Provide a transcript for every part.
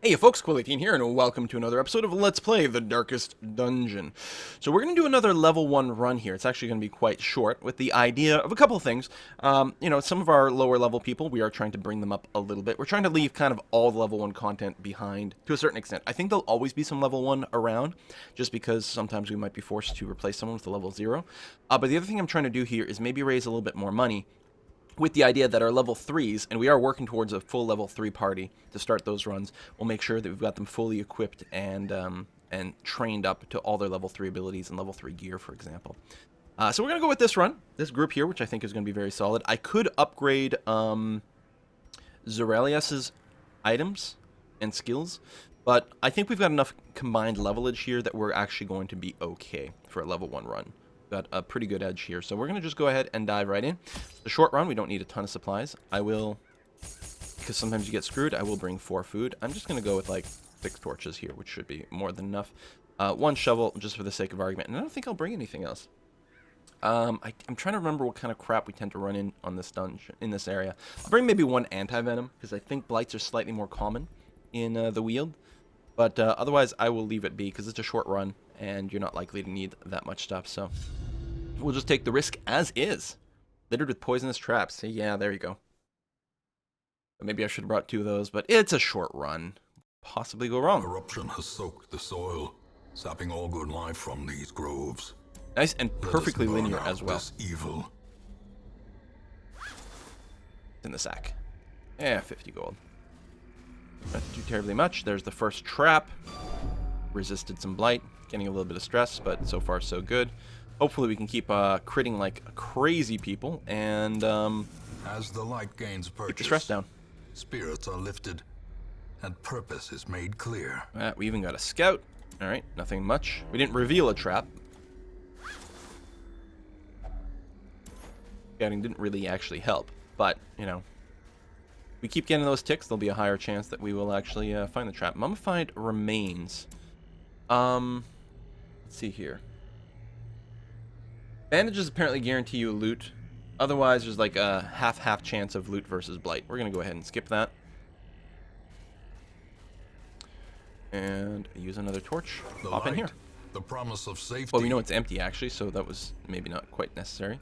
Hey folks, Quill18 here, and welcome to another episode of Let's Play The Darkest Dungeon. So we're going to do another level 1 run here. It's actually going to be quite short, with the idea of a couple of things. Some of our lower level people, we are trying to bring them up a little bit. We're trying to leave kind of all the level 1 content behind, to a certain extent. I think there'll always be some level 1 around, just because sometimes we might be forced to replace someone with a level 0. But the other thing I'm trying to do here is maybe raise a little bit more money, with the idea that our level 3s, and we are working towards a full level 3 party to start those runs, we'll make sure that we've got them fully equipped and trained up to all their level 3 abilities and level 3 gear, for example. So we're going to go with this run, this group here, which I think is going to be very solid. I could upgrade Zerelius's items and skills, but I think we've got enough combined levelage here that we're actually going to be okay for a level 1 run. Got a pretty good edge here, so we're going to just go ahead and dive right in. The short run, we don't need a ton of supplies. I will, because sometimes you get screwed, I will bring 4 food. I'm just going to go with like 6 torches here, which should be more than enough. 1 shovel, just for the sake of argument, and I don't think I'll bring anything else. I'm trying to remember what kind of crap we tend to run in on this dungeon, in this area. I'll bring maybe 1 anti-venom, because I think blights are slightly more common in the Weald. But otherwise, I will leave it be, because it's a short run, and you're not likely to need that much stuff, so we'll just take the risk as is. Littered with poisonous traps. Yeah, there you go. Maybe I should have brought 2 of those, but it's a short run. Possibly go wrong. Corruption has soaked the soil, sapping all good life from these groves. Nice and perfectly Let us burn linear out as well. this evil. In the sack. Yeah, 50 gold. Not too terribly much. There's the first trap. Resisted some blight. Getting a little bit of stress, but so far so good. Hopefully we can keep critting like crazy people and As the light gains purchase, keep the stress down. spirits are lifted, and purpose is made clear. We even got a scout. Alright, nothing much. We didn't reveal a trap. Scouting didn't really actually help, but, you know, we keep getting those ticks, there'll be a higher chance that we will actually find the trap. Mummified remains. Let's see here. Bandages apparently guarantee you loot. Otherwise, there's like a half-half chance of loot versus blight. We're going to go ahead and skip that. And use another torch. Hop in here. The promise of safety. Well, we know it's empty, actually, so that was maybe not quite necessary.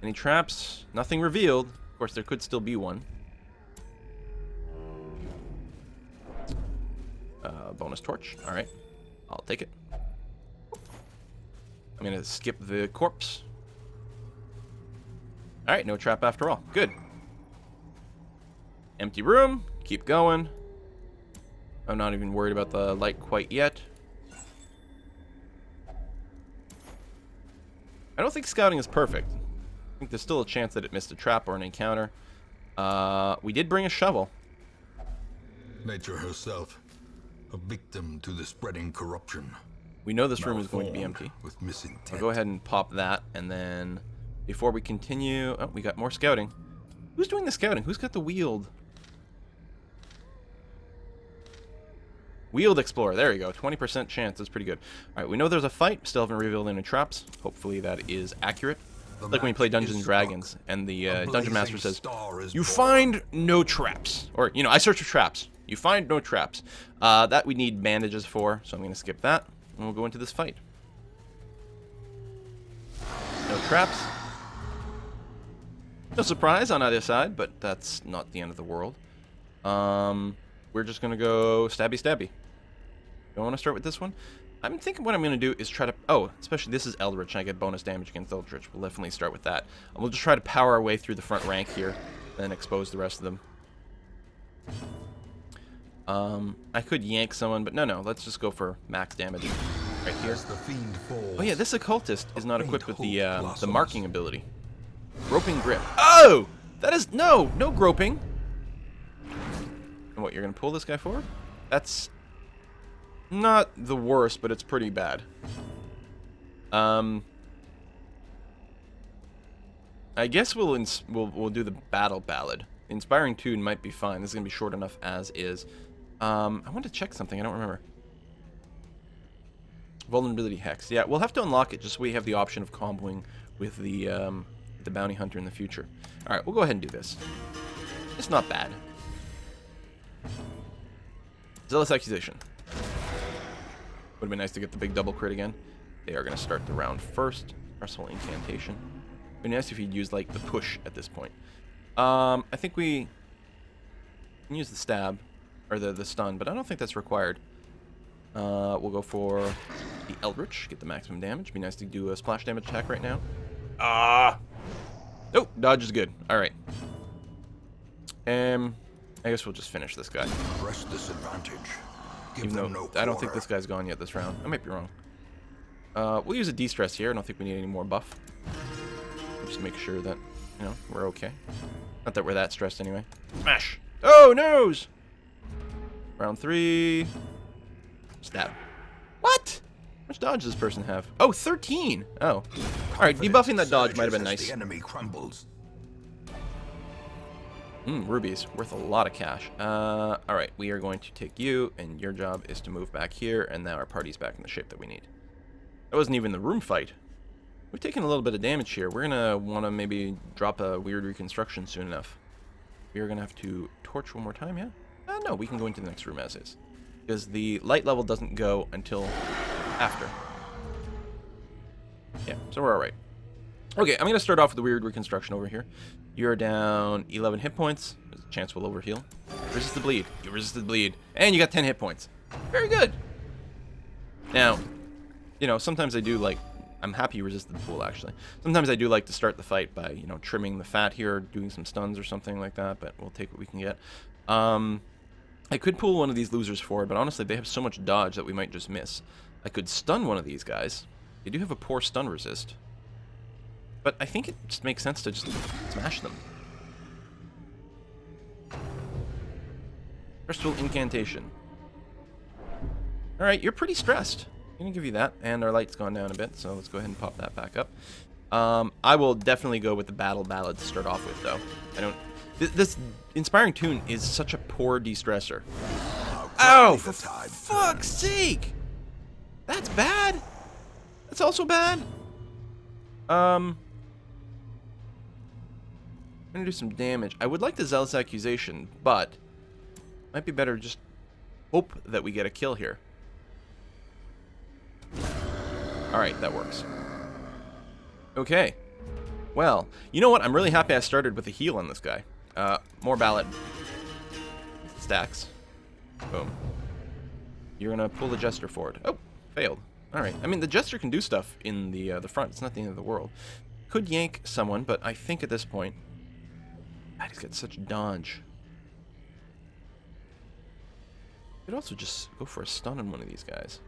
Any traps? Nothing revealed. Of course, there could still be one. Bonus torch. All right. I'll take it. I'm going to skip the corpse. All right, no trap after all. Good. Empty room. Keep going. I'm not even worried about the light quite yet. I don't think scouting is perfect. I think there's still a chance that it missed a trap or an encounter. We did bring a shovel. Nature herself, a victim to the spreading corruption. We know this room is going to be empty. With misintent. I'll go ahead and pop that, and then before we continue... Oh, we got more scouting. Who's doing the scouting? Who's got the Weald? Weald Explorer. There you go. 20% chance. That's pretty good. All right, we know there's a fight. Still haven't revealed any traps. Hopefully that is accurate. Like when you play Dungeons and Dragons, and the Dungeon Master says, "You find no traps." Or, you know, I search for traps. You find no traps. That we need bandages for, so I'm going to skip that. And we'll go into this fight. No traps. No surprise on either side, but that's not the end of the world. We're just going to go stabby stabby. Don't want to start with this one? I'm thinking what I'm going to do is try to... Oh, especially this is Eldritch, and I get bonus damage against Eldritch. We'll definitely start with that. And we'll just try to power our way through the front rank here, and expose the rest of them. I could yank someone, but no, let's just go for max damage right here. Oh yeah, this occultist is not equipped with the marking ability. Groping grip. Oh! That is... No groping. And what, you're going to pull this guy forward? That's not the worst, but it's pretty bad. I guess we'll do the battle ballad. Inspiring tune might be fine. This is going to be short enough as is. I want to check something. I don't remember. Vulnerability hex. Yeah, we'll have to unlock it just so we have the option of comboing with the bounty hunter in the future. All right, we'll go ahead and do this. It's not bad. Zealous Accusation. Would have been nice to get the big double crit again. They are going to start the round first. Merciful Incantation. Would be nice if he'd use, like, the push at this point. I think we can use the stab, or the stun, but I don't think that's required. We'll go for the Eldritch, get the maximum damage. Be nice to do a splash damage attack right now. Oh, dodge is good. All right. I guess we'll just finish this guy. Press disadvantage. Give Even though them no I don't think quarter. this guy's gone yet this round. I might be wrong. We'll use a de-stress here. I don't think we need any more buff. Just make sure that, you know, we're okay. Not that we're that stressed anyway. Smash! Oh, noes! Round 3. Stab. What? How much dodge does this person have? Oh, 13! Oh. Alright, debuffing that dodge might have been Surges as nice. The enemy crumbles. Rubies. Worth a lot of cash. Alright, we are going to take you, and your job is to move back here, and now our party's back in the shape that we need. That wasn't even the room fight. We've taken a little bit of damage here. We're gonna want to maybe drop a weird reconstruction soon enough. We are gonna have to torch one more time, yeah? No, we can go into the next room as is. Because the light level doesn't go until after. Yeah, so we're alright. Okay, I'm gonna start off with the weird reconstruction over here. You're down 11 hit points. There's a chance we'll overheal. Resist the bleed. You resisted the bleed. And you got 10 hit points. Very good. Now, you know, sometimes I do like... I'm happy you resisted the pool, actually. Sometimes I do like to start the fight by, you know, trimming the fat here, doing some stuns or something like that, but we'll take what we can get. I could pull one of these losers forward, but honestly, they have so much dodge that we might just miss. I could stun one of these guys. They do have a poor stun resist. But I think it just makes sense to just smash them. Crystal Incantation. Alright, you're pretty stressed. I'm gonna give you that, and our light's gone down a bit, so let's go ahead and pop that back up. I will definitely go with the Battle Ballad to start off with, though. I don't... This Inspiring Tune is such a poor de-stressor. Ow! For fuck's sake! That's bad! That's also bad! I'm gonna do some damage. I would like the Zealous Accusation, but... might be better just hope that we get a kill here. Alright, that works. Okay. Well, you know what? I'm really happy I started with a heal on this guy. More ballot. Stacks. Boom. You're gonna pull the Jester forward. Oh, failed. Alright. I mean, the Jester can do stuff in the front. It's not the end of the world. Could yank someone, but I think at this point... God, he's got such dodge. Could also just go for a stun on one of these guys.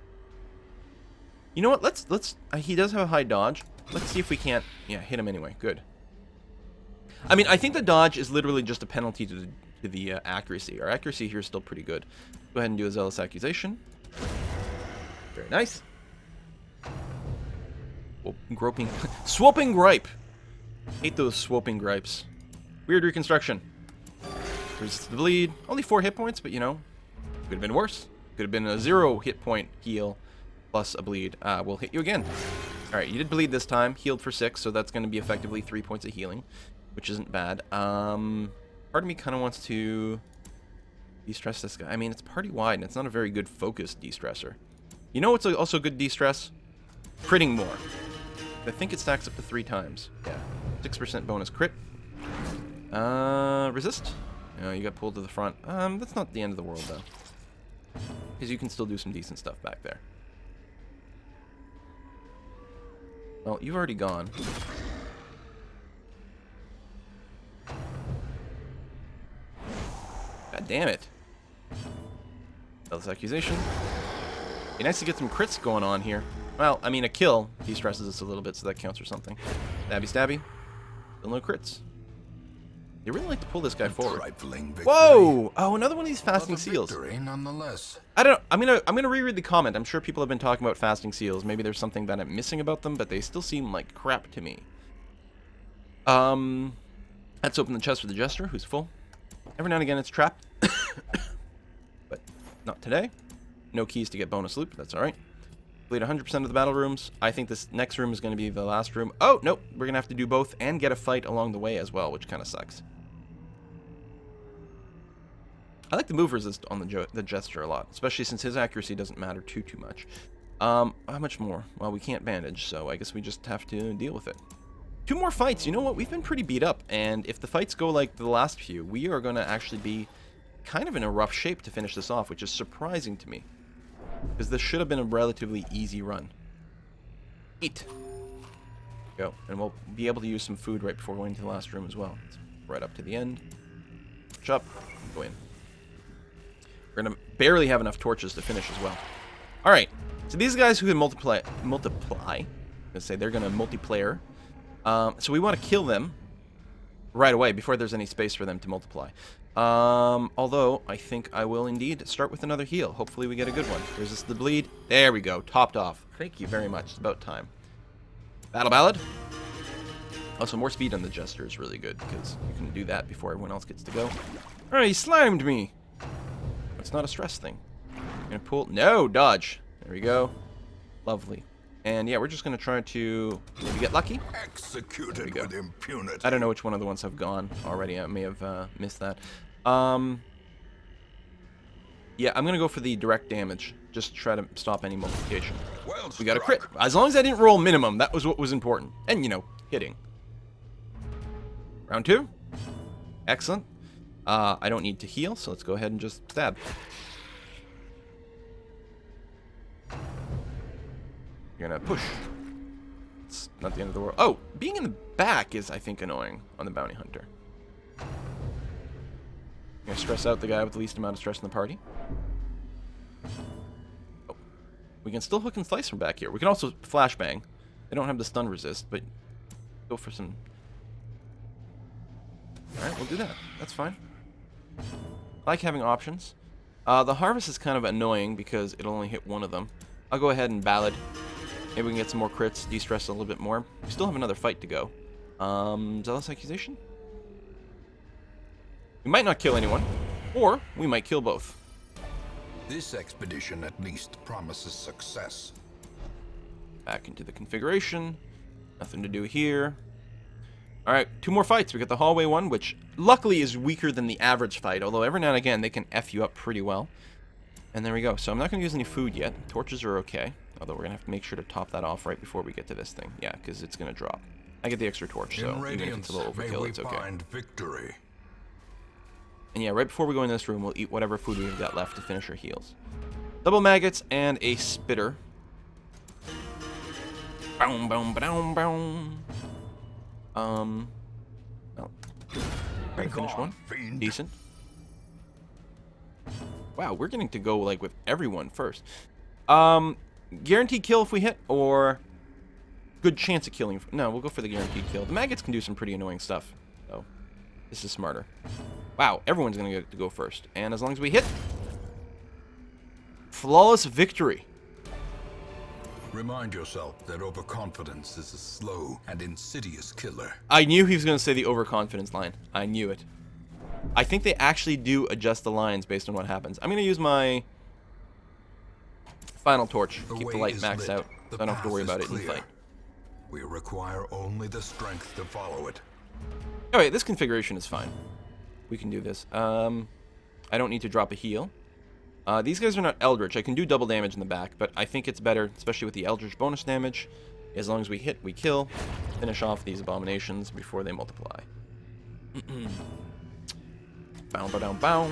You know what? Let's. He does have a high dodge. Let's see if we can't. Yeah, hit him anyway. Good. I mean, I think the dodge is literally just a penalty to the accuracy. Our accuracy here is still pretty good. Go ahead and do a Zealous Accusation. Very nice. Oh, groping, swooping gripe. Hate those swooping gripes. Weird reconstruction. Resist the bleed. Only 4 hit points, but you know, could have been worse. Could have been a 0 hit point heal. Plus a bleed. We'll hit you again. Alright, you did bleed this time. Healed for 6, so that's going to be effectively 3 points of healing. Which isn't bad. Part of me kind of wants to de-stress this guy. I mean, it's party-wide, and it's not a very good focused de-stressor. You know what's also good de-stress? Critting more. I think it stacks up to 3 times. Yeah. 6% bonus crit. Resist? No, you got pulled to the front. That's not the end of the world, though. Because you can still do some decent stuff back there. Well, you've already gone. God damn it. Zealous Accusation. Be nice to get some crits going on here. Well, I mean, a kill de-stresses us a little bit, so that counts for something. Stabby stabby. Still no crits. They really like to pull this guy forward. Whoa! Oh, another one of these fasting seals. Nonetheless. I don't know. I'm gonna reread the comment. I'm sure people have been talking about fasting seals. Maybe there's something that I'm missing about them, but they still seem like crap to me. Let's open the chest for the Jester, who's full. Every now and again it's trapped. But not today. No keys to get bonus loot, that's alright. Complete 100% of the battle rooms. I think this next room is going to be the last room. Oh, nope. We're going to have to do both and get a fight along the way as well, which kind of sucks. I like the move resist on the Jester a lot, especially since his accuracy doesn't matter too much. How much more? Well, we can't bandage, so I guess we just have to deal with it. 2 more fights. You know what? We've been pretty beat up, and if the fights go like the last few, we are going to actually be kind of in a rough shape to finish this off, which is surprising to me. Because this should have been a relatively easy run. Eat. Go. And we'll be able to use some food right before going to the last room as well. It's right up to the end. Push up. Go in. We're going to barely have enough torches to finish as well. Alright. So these guys who can multiply. I'm going to say they're going to multiplayer. So we want to kill them right away before there's any space for them to multiply. Although I think I will indeed start with another heal. Hopefully we get a good one. Resist the bleed. There we go. Topped off. Thank you very much. It's about time. Battle Ballad. Also, more speed on the Jester is really good because you can do that before everyone else gets to go. Alright, he slimed me. It's not a stress thing. I'm gonna pull. No, dodge. There we go. Lovely. And yeah, we're just gonna try to maybe get lucky. Executed with impunity. I don't know which one of the ones have gone already. I may have missed that. Yeah, I'm gonna go for the direct damage. Just try to stop any multiplication. Well We got a crit. As long as I didn't roll minimum, that was what was important. And, you know, hitting. Round 2. Excellent. I don't need to heal, so let's go ahead and just stab. You're gonna push. It's not the end of the world. Oh, being in the back is, I think, annoying on the bounty hunter. I'm gonna stress out the guy with the least amount of stress in the party. Oh. We can still hook and slice from back here. We can also flashbang. They don't have the stun resist, but go for some... Alright, we'll do that. That's fine. I like having options. The harvest is kind of annoying because it'll only hit one of them. I'll go ahead and ballad. Maybe we can get some more crits, de-stress a little bit more. We still have another fight to go. Zealous Accusation? We might not kill anyone, or we might kill both. This expedition at least promises success. Back into the configuration. Nothing to do here. Alright, 2 more fights. We got the hallway one, which luckily is weaker than the average fight, although every now and again they can F you up pretty well. And there we go. So I'm not going to use any food yet. Torches are okay, although we're going to have to make sure to top that off right before we get to this thing. Yeah, because it's going to drop. I get the extra torch, so even if it's a little overkill, it's okay. Find victory. And yeah, right before we go in this room, we'll eat whatever food we've got left to finish our heals. Double maggots and a spitter. Boom, boom, boom, boom. Well, try to finish one. Fiend. Decent. Wow, we're getting to go like with everyone first. Guaranteed kill if we hit, or good chance of killing. No, we'll go for the guaranteed kill. The maggots can do some pretty annoying stuff, so this is smarter. Wow, everyone's gonna get to go first, and as long as we hit, flawless victory. Remind yourself that overconfidence is a slow and insidious killer. I knew he was gonna say the overconfidence line. I knew it. I think they actually do adjust the lines based on what happens. I'm gonna use my final torch. Keep the light maxed out, so I don't have to worry about it in the fight. We require only the strength to follow it. Oh wait, this configuration is fine. We can do this. I don't need to drop a heal. These guys are not Eldritch. I can do double damage in the back, but I think it's better, especially with the Eldritch bonus damage. As long as we hit, we kill. Finish off these abominations before they multiply. Bow, bow, down, bow.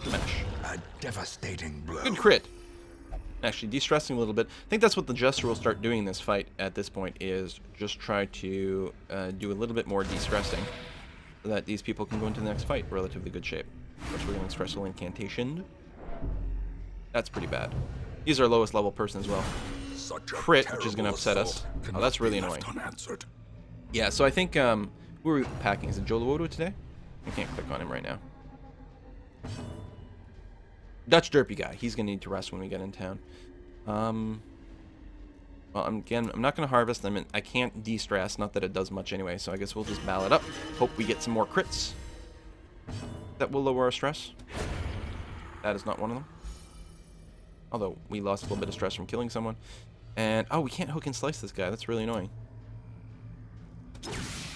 Smash. A devastating blow. Good crit. Actually, de-stressing a little bit. I think that's what the Jester will start doing in this fight at this point, is just try to do a little bit more de-stressing so that these people can go into the next fight in relatively good shape. Which we're going to stressful incantation. That's pretty bad. He's our lowest level person as well. Such a Crit, which is going to terrible upset us. assault Oh, cannot that's really be left annoying. unanswered. Yeah, so I think, who are we packing? Is it Jolowodo today? I can't click on him right now. Dutch Derpy guy. He's going to need to rest when we get in town. Well, I'm not going to harvest them. I can't de-stress. Not that it does much anyway, so I guess we'll just ballad up. Hope we get some more crits. That will lower our stress. That is not one of them. Although, we lost a little bit of stress from killing someone. And, oh, we can't hook and slice this guy. That's really annoying.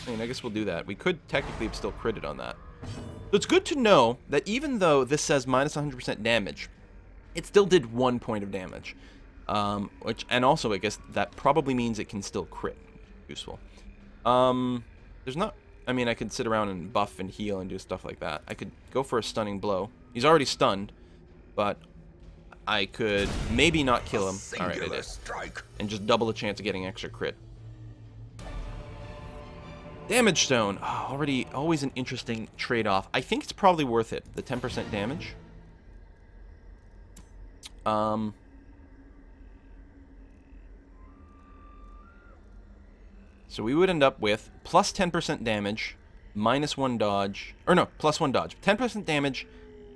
I mean, I guess we'll do that. We could technically have still critted on that. So it's good to know that even though this says minus 100% damage, it still did 1 point of damage. And also, I guess that probably means it can still crit. Useful. There's not... I mean, I could sit around and buff and heal and do stuff like that. I could go for a stunning blow. He's already stunned, but I could maybe not kill him. Alright, I did. And just double the chance of getting extra crit. Damage stone. Oh, already always an interesting trade-off. I think it's probably worth it. The 10% damage. So we would end up with plus 10% damage, minus 1 dodge. Or no, plus 1 dodge. 10% damage,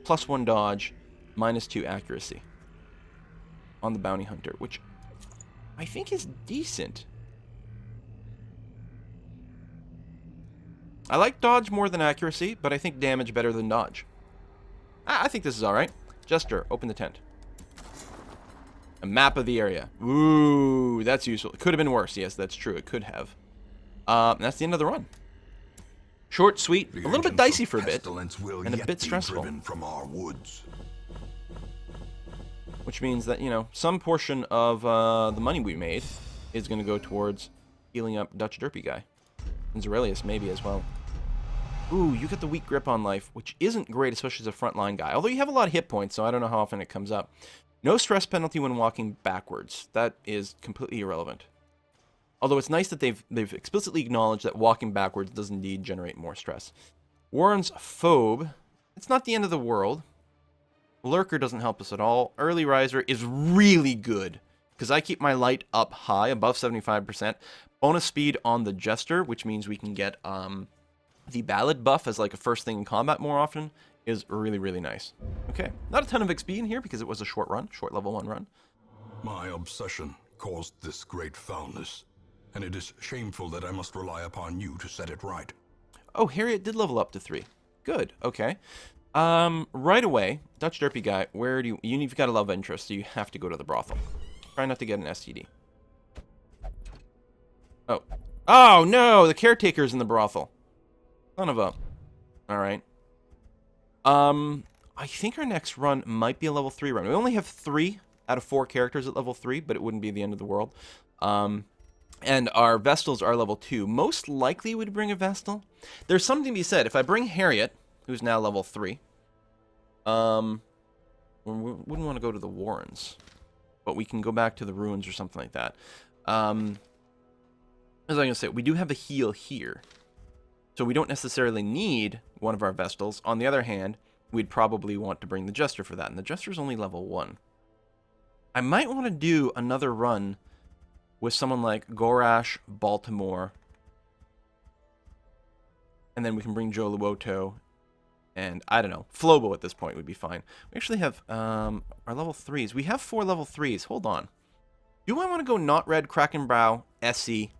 plus 1 dodge, minus 2 accuracy. On the bounty hunter, which I think is decent. I like dodge more than accuracy, but I think damage better than dodge. I think this is alright. Jester, open the tent. A map of the area. Ooh, that's useful. It could have been worse. Yes, that's true. It could have. That's the end of the run. Short, sweet, a little bit dicey for a bit, and a bit stressful. From our woods. Which means that, you know, some portion of the money we made is going to go towards healing up Dutch Derpy guy. And Zerelius maybe as well. Ooh, you get the weak grip on life, which isn't great, especially as a frontline guy. Although you have a lot of hit points, so I don't know how often it comes up. No stress penalty when walking backwards. That is completely irrelevant. Although it's nice that they've explicitly acknowledged that walking backwards does indeed generate more stress. Warren's Phobe. It's not the end of the world. Lurker doesn't help us at all. Early Riser is really good, because I keep my light up high, above 75%. Bonus speed on the Jester, which means we can get the Ballad buff as like a first thing in combat more often, is really, really nice. Okay, not a ton of XP in here because it was a short run, short level 1 run. My obsession caused this great foulness, and it is shameful that I must rely upon you to set it right. Oh, Harriet did level up to 3. Good, okay. Right away, Dutch Derpy guy, where do you've got a love interest, so you have to go to the brothel. Try not to get an STD. Oh. Oh, no! The caretaker's in the brothel. Son of a... Alright. I think our next run might be a level 3 run. We only have 3 out of 4 characters at level 3, but it wouldn't be the end of the world. And our Vestals are level 2. Most likely we'd bring a Vestal. There's something to be said. If I bring Harriet, who's now level 3, we wouldn't want to go to the Warrens, but we can go back to the Ruins or something like that. As I was going to say, we do have a heal here. So we don't necessarily need one of our Vestals. On the other hand, we'd probably want to bring the Jester for that. And the Jester's only level 1. I might want to do another run with someone like Gorash, Baltimore. And then we can bring Joe Luoto. And, I don't know, Flobo at this point would be fine. We actually have our level 3s. We have 4 level 3s. Hold on. Do I want to go Not Red, Krakenbrow, Essie,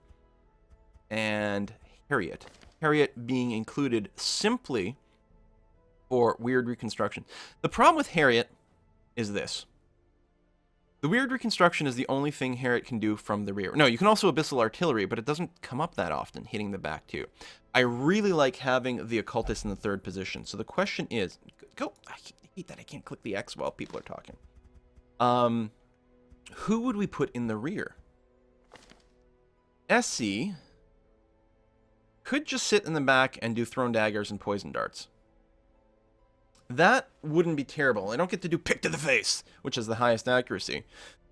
and Harriet? Harriet being included simply for weird reconstruction. The problem with Harriet is this. The weird reconstruction is the only thing Harriet can do from the rear. No, you can also Abyssal Artillery, but it doesn't come up that often, hitting the back too. I really like having the Occultist in the 3rd position. So the question is... Go! I hate that I can't click the X while people are talking. Who would we put in the rear? Essie could just sit in the back and do Thrown Daggers and Poison Darts. That wouldn't be terrible. I don't get to do Pick to the Face, which is the highest accuracy.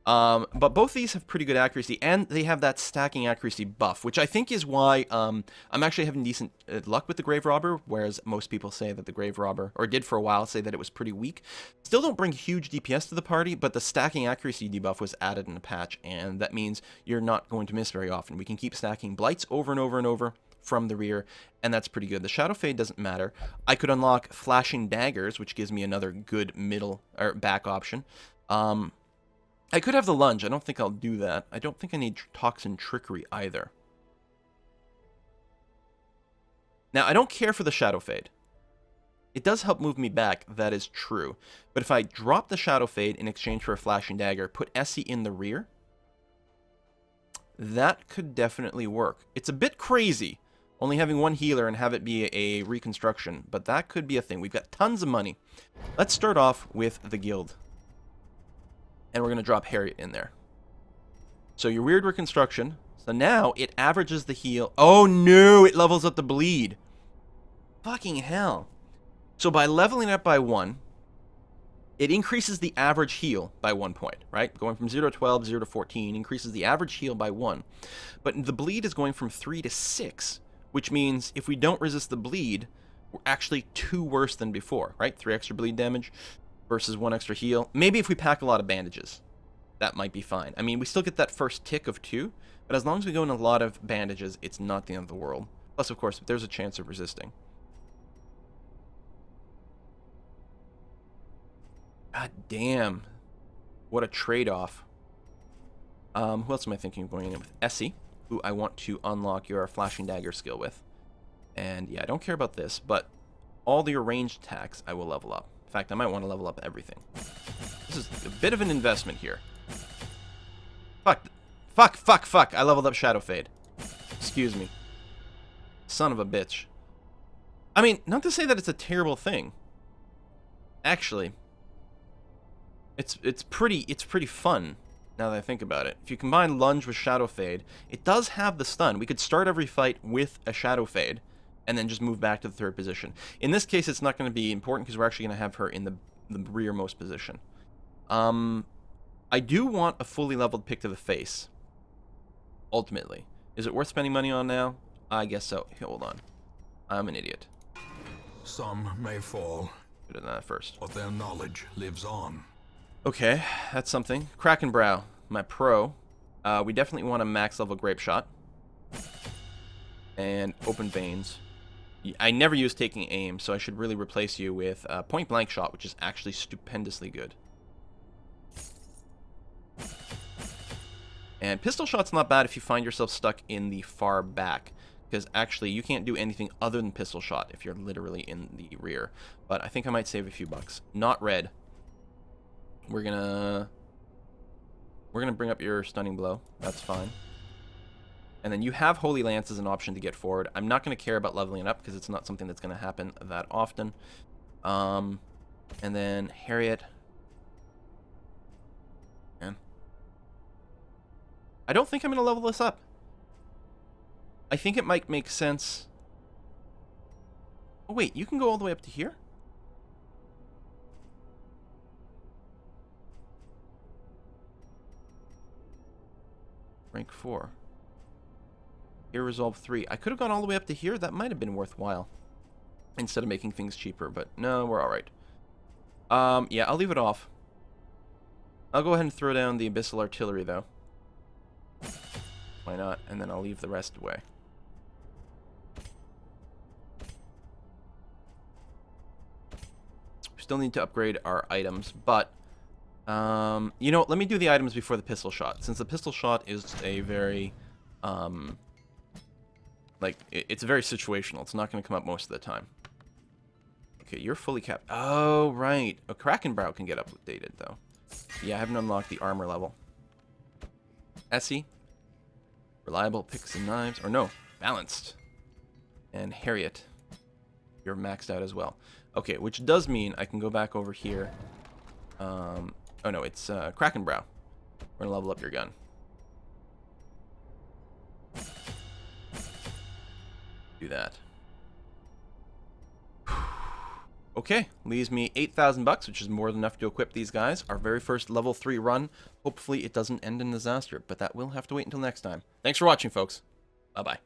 But both these have pretty good accuracy, and they have that stacking accuracy buff, which I think is why I'm actually having decent luck with the Grave Robber, whereas most people say that the Grave Robber, or did for a while, say that it was pretty weak. Still don't bring huge DPS to the party, but the stacking accuracy debuff was added in the patch, and that means you're not going to miss very often. We can keep stacking Blights over and over and over from the rear, and that's pretty good. The Shadow Fade doesn't matter. I could unlock Flashing Daggers, which gives me another good middle or back option. I could have the Lunge. I don't think I'll do that. I don't think I need Toxin Trickery either. Now, I don't care for the Shadow Fade. It does help move me back, that is true. But if I drop the Shadow Fade in exchange for a Flashing Dagger, put Essie in the rear, that could definitely work. It's a bit crazy, only having one healer and have it be a reconstruction, but that could be a thing. We've got tons of money. Let's start off with the guild. And we're going to drop Harriet in there. So your weird reconstruction. So now it averages the heal. Oh no, it levels up the bleed. Fucking hell. So by leveling up by 1, it increases the average heal by 1 point, right? Going from 0 to 12, 0 to 14 increases the average heal by 1. But the bleed is going from 3 to 6, which means if we don't resist the bleed, we're actually 2 worse than before, right? 3 extra bleed damage versus 1 extra heal. Maybe if we pack a lot of bandages, that might be fine. I mean, we still get that first tick of 2, but as long as we go in a lot of bandages, it's not the end of the world. Plus, of course, there's a chance of resisting. God damn. What a trade-off. Who else am I thinking of going in with? Essie, who I want to unlock your Flashing Dagger skill with. And yeah, I don't care about this, but all your ranged attacks I will level up. In fact, I might want to level up everything. This is a bit of an investment here. Fuck. I leveled up Shadow Fade. Excuse me. Son of a bitch. I mean, not to say that it's a terrible thing. Actually, it's pretty fun now that I think about it. If you combine Lunge with Shadow Fade, it does have the stun. We could start every fight with a Shadow Fade and then just move back to the 3rd position. In this case, it's not going to be important because we're actually going to have her in the rearmost position. I do want a fully leveled pick to the face. Ultimately. Is it worth spending money on now? I guess so. Hold on. I'm an idiot. Some may fall, Should have done that first. but their knowledge lives on. Okay, that's something. Kraken Brow, my pro. We definitely want a max level Grape Shot. And Open Veins. I never use Taking Aim, so I should really replace you with Point Blank Shot, which is actually stupendously good. And Pistol Shot's not bad if you find yourself stuck in the far back, because actually you can't do anything other than Pistol Shot if you're literally in the rear. But I think I might save a few bucks. Not red. We're gonna bring up your Stunning Blow. That's fine. And then you have Holy Lance as an option to get forward. I'm not going to care about leveling it up because it's not something that's going to happen that often. And then Harriet. Man. I don't think I'm going to level this up. I think it might make sense. Oh, wait. You can go all the way up to here? Rank 4. Resolve 3. I could have gone all the way up to here. That might have been worthwhile. Instead of making things cheaper. But no, we're alright. Yeah, I'll leave it off. I'll go ahead and throw down the Abyssal Artillery, though. Why not? And then I'll leave the rest away. We still need to upgrade our items, but... you know, let me do the items before the Pistol Shot. Since the Pistol Shot is a very... like, it's very situational. It's not going to come up most of the time. Okay, you're fully capped. Oh, right. A Kraken Brow can get updated, though. Yeah, I haven't unlocked the armor level. Essie. Reliable picks and knives. Or no, balanced. And Harriet. You're maxed out as well. Okay, which does mean I can go back over here. Oh, no, it's Kraken Brow. We're going to level up your gun. Do that. Okay, leaves me 8,000 bucks, which is more than enough to equip these guys. Our very first level 3 run. Hopefully it doesn't end in disaster, but that will have to wait until next time. Thanks for watching, folks. Bye-bye.